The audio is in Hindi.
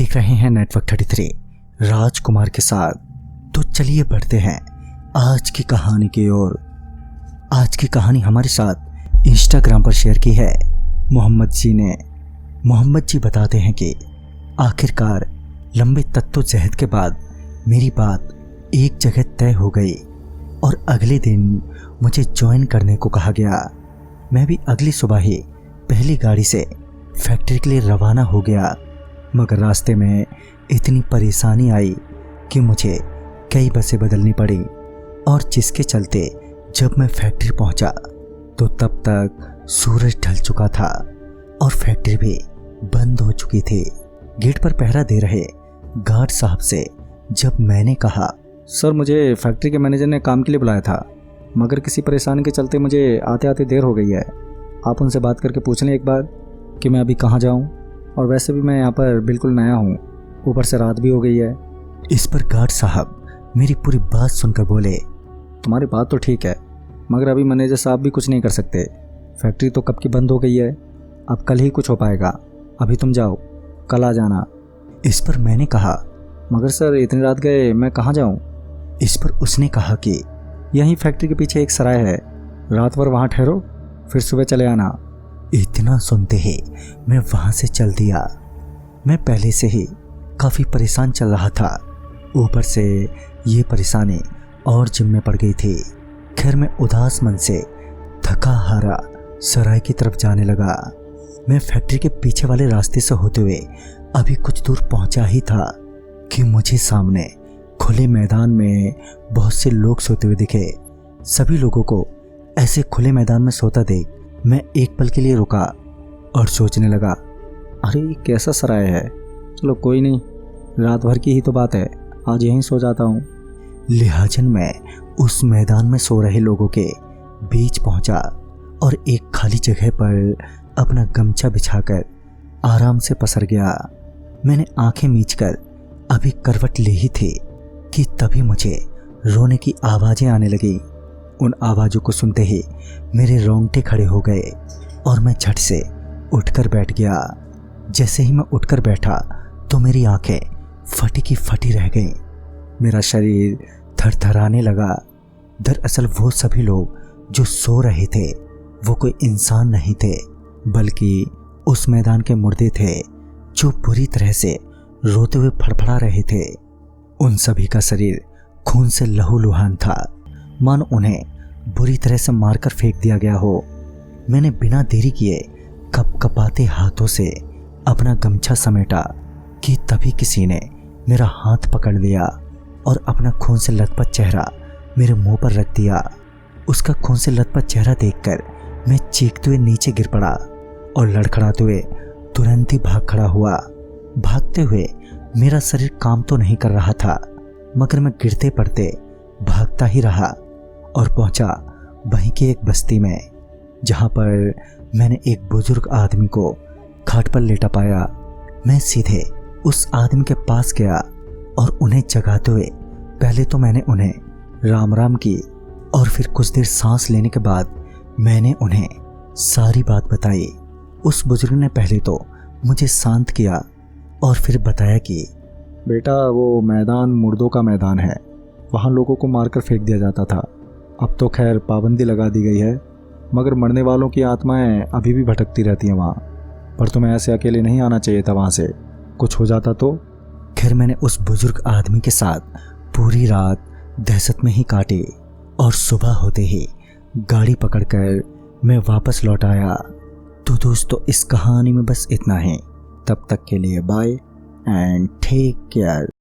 देख रहे हैं नेटवर्क 33 राजकुमार के साथ। तो चलिए बढ़ते हैं आज की कहानी की ओर। आज की कहानी हमारे साथ इंस्टाग्राम पर शेयर की है मोहम्मद जी ने। मोहम्मद जी बताते हैं कि आखिरकार लंबे जद्दोजहद के बाद मेरी बात एक जगह तय हो गई और अगले दिन मुझे ज्वाइन करने को कहा गया। मैं भी अगली सुबह ही पहली गाड़ी से फैक्ट्री के लिए रवाना हो गया, मगर रास्ते में इतनी परेशानी आई कि मुझे कई बसें बदलनी पड़ी और जिसके चलते जब मैं फैक्ट्री पहुंचा तो तब तक सूरज ढल चुका था और फैक्ट्री भी बंद हो चुकी थी। गेट पर पहरा दे रहे गार्ड साहब से जब मैंने कहा, सर मुझे फैक्ट्री के मैनेजर ने काम के लिए बुलाया था, मगर किसी परेशानी के चलते मुझे आते आते देर हो गई है। आप उनसे बात करके पूछ लें एक बार कि मैं अभी कहाँ जाऊँ, और वैसे भी मैं यहाँ पर बिल्कुल नया हूँ, ऊपर से रात भी हो गई है। इस पर गार्ड साहब मेरी पूरी बात सुनकर बोले, तुम्हारी बात तो ठीक है, मगर अभी मैनेजर साहब भी कुछ नहीं कर सकते। फैक्ट्री तो कब की बंद हो गई है, अब कल ही कुछ हो पाएगा। अभी तुम जाओ, कल आ जाना। इस पर मैंने कहा, मगर सर इतनी रात गए मैं कहाँ जाऊँ। इस पर उसने कहा कि यहीं फैक्ट्री के पीछे एक सराय है, रात भर वहाँ ठहरो, फिर सुबह चले आना। इतना सुनते ही मैं वहाँ से चल दिया। मैं पहले से ही काफ़ी परेशान चल रहा था, ऊपर से ये परेशानी और जिम्मे पड़ गई थी। खैर मैं उदास मन से थका हारा सराय की तरफ जाने लगा। मैं फैक्ट्री के पीछे वाले रास्ते से होते हुए अभी कुछ दूर पहुंचा ही था कि मुझे सामने खुले मैदान में बहुत से लोग सोते हुए दिखे। सभी लोगों को ऐसे खुले मैदान में सोता देख मैं एक पल के लिए रुका और सोचने लगा, अरे कैसा सराय है, चलो कोई नहीं, रात भर की ही तो बात है, आज यहीं सो जाता हूँ। लिहाजन मैं उस मैदान में सो रहे लोगों के बीच पहुंचा और एक खाली जगह पर अपना गमछा बिछाकर आराम से पसर गया। मैंने आंखें मीचकर अभी करवट ली ही थी कि तभी मुझे रोने की आवाज़ें आने लगी। उन आवाज़ों को सुनते ही मेरे रोंगटे खड़े हो गए और मैं झट से उठकर बैठ गया। जैसे ही मैं उठकर बैठा तो मेरी आंखें फटी की फटी रह गईं। मेरा शरीर थरथराने लगा। दरअसल वो सभी लोग जो सो रहे थे वो कोई इंसान नहीं थे, बल्कि उस मैदान के मुर्दे थे जो बुरी तरह से रोते हुए फड़फड़ा रहे थे। उन सभी का शरीर खून से लहूलुहान था, मानो उन्हें बुरी तरह से मारकर फेंक दिया गया हो। मैंने बिना देरी किए कपकपाते हाथों से अपना गमछा समेटा कि तभी किसी ने मेरा हाथ पकड़ लिया और अपना खून से लथपथ चेहरा मेरे मुंह पर रख दिया। उसका खून से लथपथ चेहरा देखकर मैं चीखते हुए नीचे गिर पड़ा और लड़खड़ाते हुए तुरंत ही भाग खड़ा हुआ। भागते हुए मेरा शरीर काम तो नहीं कर रहा था, मगर मैं गिरते पड़ते भागता ही रहा और पहुंचा वहीं की एक बस्ती में, जहां पर मैंने एक बुजुर्ग आदमी को खाट पर लेटा पाया। मैं सीधे उस आदमी के पास गया और उन्हें जगाते हुए पहले तो मैंने उन्हें राम राम की और फिर कुछ देर सांस लेने के बाद मैंने उन्हें सारी बात बताई। उस बुजुर्ग ने पहले तो मुझे शांत किया और फिर बताया कि बेटा वो मैदान मुर्दों का मैदान है, वहाँ लोगों को मारकर फेंक दिया जाता था। अब तो खैर पाबंदी लगा दी गई है, मगर मरने वालों की आत्माएं अभी भी भटकती रहती हैं वहाँ। पर तुम्हें ऐसे अकेले नहीं आना चाहिए था, वहाँ से कुछ हो जाता तो। खैर मैंने उस बुजुर्ग आदमी के साथ पूरी रात दहशत में ही काटी और सुबह होते ही गाड़ी पकड़कर मैं वापस लौट आया। तो दोस्तों इस कहानी में बस इतना ही। तब तक के लिए बाय एंड टेक केयर।